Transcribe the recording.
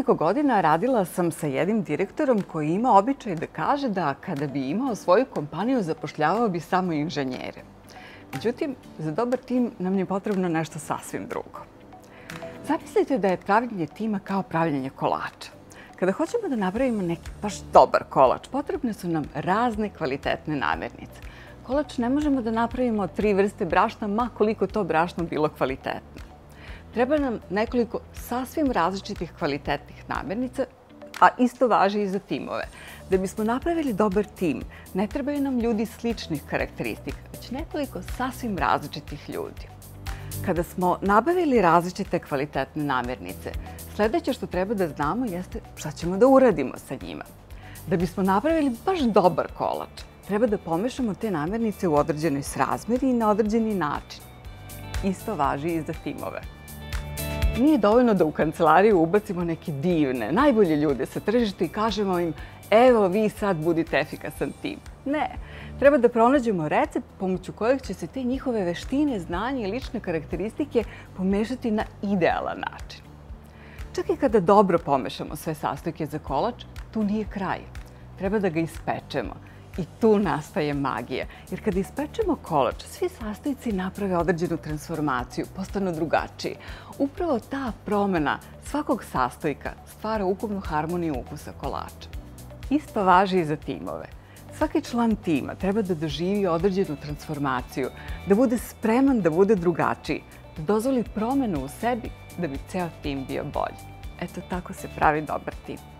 nekoliko godina radila sam sa jednim direktorom koji ima običaj da kaže da kada bi imao svoju kompaniju zapošljavao bi samo inženjere. Međutim, za dobar tim nam je potrebno nešto sasvim drugo. Zamislite da je pravljenje tima kao pravljenje kolača. Kada hoćemo da napravimo neki baš dobar kolač, potrebne su nam razne kvalitetne namirnice. Kolač ne možemo da napravimo od 3 vrste brašna, ma koliko to brašno bilo kvalitetno. Treba nam nekoliko sasvim različitih kvalitetnih namirnica, a isto važi i za timove. Da bismo napravili dobar tim, ne trebaju nam ljudi sličnih karakteristika, već nekoliko sasvim različitih ljudi. Kada smo nabavili različite kvalitetne namirnice, sledeće što treba da znamo jeste šta ćemo da uradimo sa njima. Da bismo napravili baš dobar kolač, treba da pomešamo te namirnice u određenoj srazmeri i na određeni način. Isto važi i za timove. Nije dovoljno da u kancelariju ubacimo neke divne, najbolje ljude sa tržišta i kažemo im evo vi sad budite efikasan tim. Ne, treba da pronađemo recept pomoću kojeg će se te njihove veštine, znanje i lične karakteristike pomešati na idealan način. Čak i kada dobro pomešamo sve sastojke za kolač, tu nije kraj. Treba da ga ispečemo. I tu nastaje magija, jer kada ispečemo kolač, svi sastojci naprave određenu transformaciju, postanu drugačiji. Upravo ta promena svakog sastojka stvara ukupnu harmoniju ukusa kolača. Isto važi i za timove. Svaki član tima treba da doživi određenu transformaciju, da bude spreman da bude drugačiji, da dozvoli promenu u sebi da bi ceo tim bio bolji. Eto, tako se pravi dobar tim.